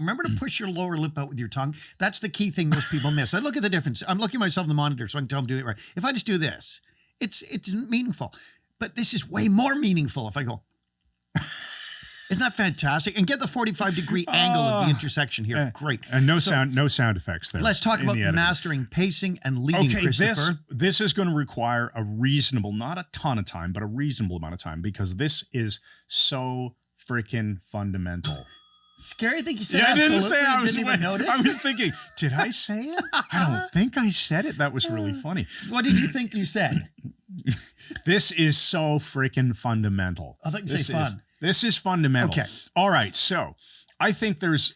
Remember to push your lower lip out with your tongue. That's the key thing most people miss. I look at the difference. I'm looking at myself in the monitor so I can tell I'm doing it right. If I just do this, it's meaningful. But this is way more meaningful if I go. Isn't that fantastic? And get the 45-degree angle of the intersection here. Great. And no sound effects there. Let's talk about mastering pacing and leading, Christopher. This is going to require a reasonable, not a ton of time, but a reasonable amount of time, because this is so freaking fundamental. Scary. I think you said I didn't say I didn't even notice. I was thinking, did I say it? I don't think I said it. That was really funny. What did you think you said? This is so freaking fundamental. I thought you say fun. This is fundamental. Okay. All right. So I think there's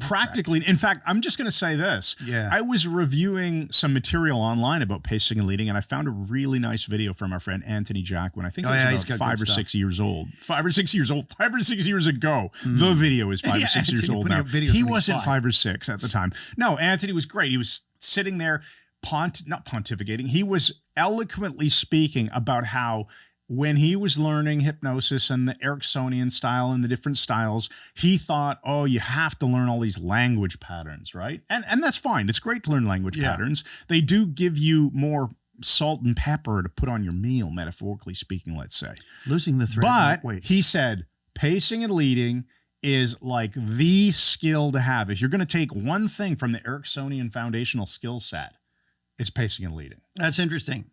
practically, in fact, I'm just going to say this. Yeah. I was reviewing some material online about pacing and leading, and I found a really nice video from our friend Anthony Jacquin. I think it was about 5 or 6 years old. 5 or 6 years old. 5 or 6 years ago. The video is 5 or 6 years old now. He wasn't 5 or 6 at the time. No, Anthony was great. He was sitting there, not pontificating. He was eloquently speaking about how when he was learning hypnosis and the Ericksonian style and the different styles, he thought, oh, you have to learn all these language patterns, right? And that's fine. It's great to learn language patterns. They do give you more salt and pepper to put on your meal, metaphorically speaking, let's say. Losing the thread. But he said pacing and leading is like the skill to have. If you're going to take one thing from the Ericksonian foundational skill set, it's pacing and leading. That's interesting.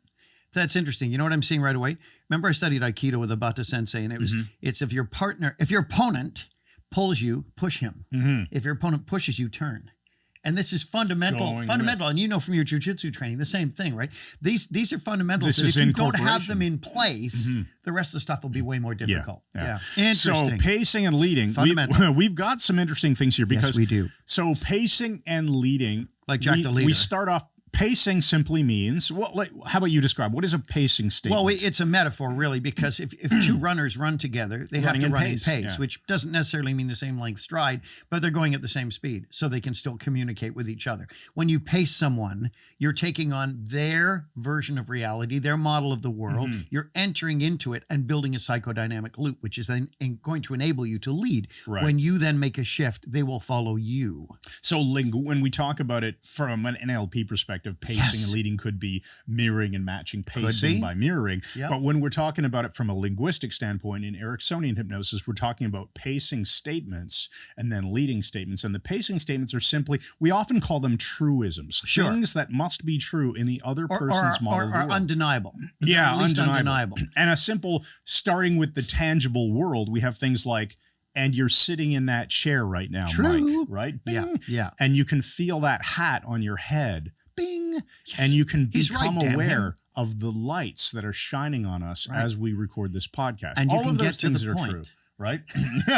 That's interesting. You know what I'm seeing right away? Remember I studied Aikido with Abata Sensei, and it was, it's if your opponent pulls you, push him. If your opponent pushes you, turn. And this is fundamental. And you know from your jiu-jitsu training, the same thing, right? These are fundamentals. If you don't have them in place, the rest of the stuff will be way more difficult. Yeah. So Interesting. pacing and leading, we've got some interesting things here because we do. So pacing and leading, like Jack the Leader. We start off. Pacing simply means, how about you describe, what is a pacing statement? Well, it's a metaphor, really, because if two runners run together, they have to run in pace, which doesn't necessarily mean the same length stride, but they're going at the same speed, so they can still communicate with each other. When you pace someone, you're taking on their version of reality, their model of the world. You're entering into it and building a psychodynamic loop, which is then going to enable you to lead. Right. When you then make a shift, they will follow you. So when we talk about it from an NLP perspective, pacing and leading could be mirroring and matching pacing by mirroring. But when we're talking about it from a linguistic standpoint in Ericksonian hypnosis, we're talking about pacing statements and then leading statements. And the pacing statements are simply, we often call them truisms. Things that must be true in the other person's model of the world. Undeniable. Yeah, undeniable. And a simple, starting with the tangible world, we have things like, and you're sitting in that chair right now, Mike, right? Bing. Yeah. And you can feel that hat on your head. Bing. And you can become aware of the lights that are shining on us as we record this podcast. And all of those things are true, right?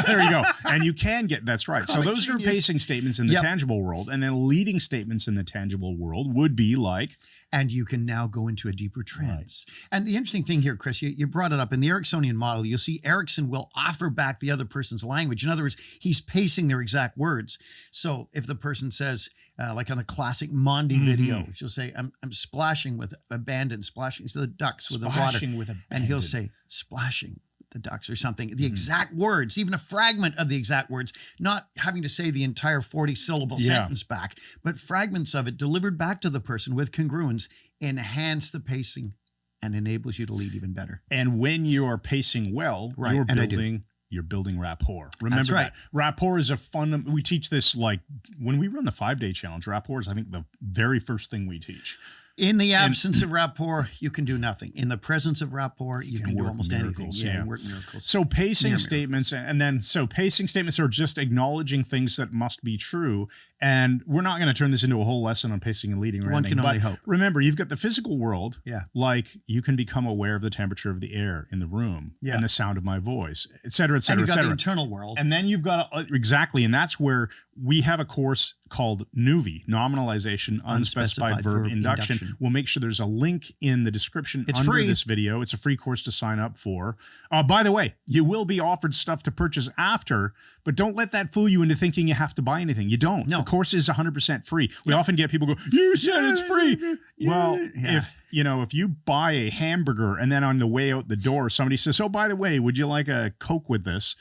There you go. And you can get, that's right. So those are pacing statements in the tangible world. And then leading statements in the tangible world would be like, and you can now go into a deeper trance. And the interesting thing here, Chris, you brought it up. In the Ericksonian model, you'll see Erickson will offer back the other person's language. In other words, he's pacing their exact words. So if the person says, like on the classic Mondi video, she'll say, I'm splashing with abandon, splashing to the ducks with the water. And he'll say, splashing the ducks or something. The exact words, even a fragment of the exact words, not having to say the entire 40-syllable sentence back, but fragments of it delivered back to the person with congruence enhance the pacing and enables you to lead even better. And when you are pacing well, you're building rapport. Remember that. Rapport is we teach this like when we run the 5-day challenge. Rapport is, I think, the very first thing we teach. In the absence of rapport, you can do nothing. In the presence of rapport, you can do almost anything. Yeah, work miracles. So pacing statements, pacing statements are just acknowledging things that must be true. And we're not going to turn this into a whole lesson on pacing and leading or anything. One can only hope. Remember, you've got the physical world. Like you can become aware of the temperature of the air in the room and the sound of my voice, et cetera, et cetera, et cetera. And you've got the internal world. And then you've got, exactly, and that's where we have a course called NUVI, Nominalization, Unspecified Verb Induction. We'll make sure there's a link in the description under this video. It's a free course to sign up for. By the way, you will be offered stuff to purchase after, but don't let that fool you into thinking you have to buy anything. You don't. No. The course is 100% free. We often get people go, you said it's free. Well, if you buy a hamburger and then on the way out the door, somebody says, oh, by the way, would you like a Coke with this?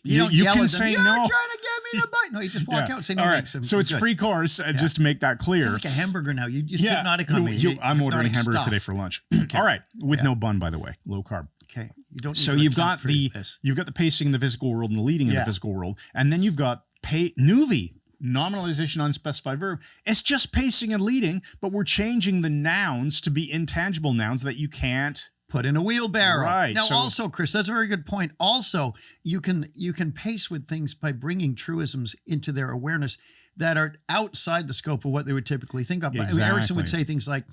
You don't you yell can at them, say "You're no. trying to get me to bite." No, you just walk out and say no. All right. Thanks. So it's good. free course, just to make that clear. It's like a hamburger now. You just hypnotic on me. I'm ordering hamburger stuff. today for lunch. All right, with no bun, by the way, low carb. Okay. You don't. So you've got the pacing in the physical world and the leading in the physical world, and then you've got NUVI. Nominalization, unspecified verb. It's just pacing and leading, but we're changing the nouns to be intangible nouns that you can't put in a wheelbarrow. Right. Now, also, Chris, that's a very good point. Also, you can pace with things by bringing truisms into their awareness that are outside the scope of what they would typically think of. Exactly. Erickson would say things like,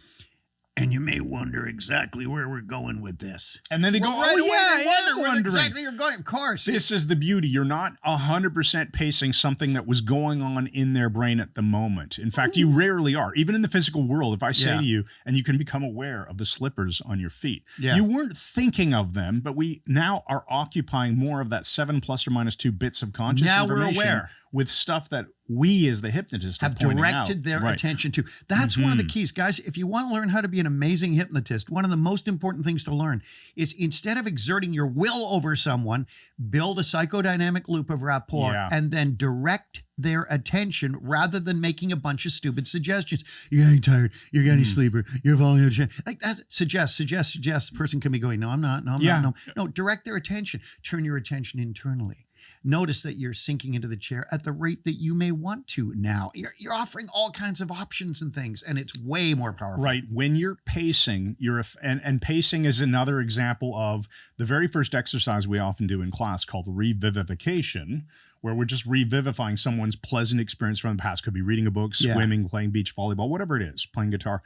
"And you may wonder exactly where we're going with this." And then they go, wondering exactly you're going. Of course. This is the beauty. You're not 100% pacing something that was going on in their brain at the moment. In fact, you rarely are. Even in the physical world, if I say to you, and you can become aware of the slippers on your feet. Yeah. You weren't thinking of them, but we now are occupying more of that 7 ± 2 bits of conscious information. We're aware. With stuff that we as the hypnotist have directed their attention to. That's one of the keys, guys. If you want to learn how to be an amazing hypnotist, one of the most important things to learn is instead of exerting your will over someone, build a psychodynamic loop of rapport and then direct their attention rather than making a bunch of stupid suggestions. You're getting tired. You're getting sleeper. You're falling asleep. Like that. Suggest. The person can be going, "No, I'm not. No, I'm not. No, direct their attention. Turn your attention internally. Notice that you're sinking into the chair at the rate that you may want to now. You're offering all kinds of options and things, and it's way more powerful. Right. When you're pacing, and pacing is another example of the very first exercise we often do in class called revivification, where we're just revivifying someone's pleasant experience from the past. Could be reading a book, swimming, playing beach volleyball, whatever it is, playing guitar,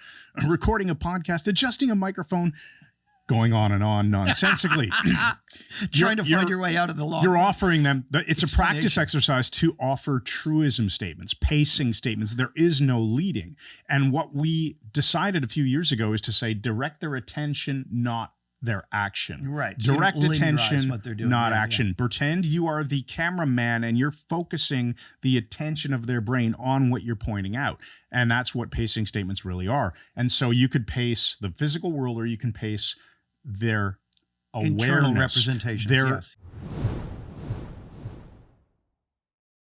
recording a podcast, adjusting a microphone, going on and on nonsensically. Trying to find your way out of the law. You're offering them, it's a practice exercise to offer truism statements, pacing statements. There is no leading. And what we decided a few years ago is to say, direct their attention, not their action. Right. Direct attention, what they're doing. not action. Pretend you are the cameraman and you're focusing the attention of their brain on what you're pointing out. And that's what pacing statements really are. And so you could pace the physical world, or you can pace their awareness, internal representations.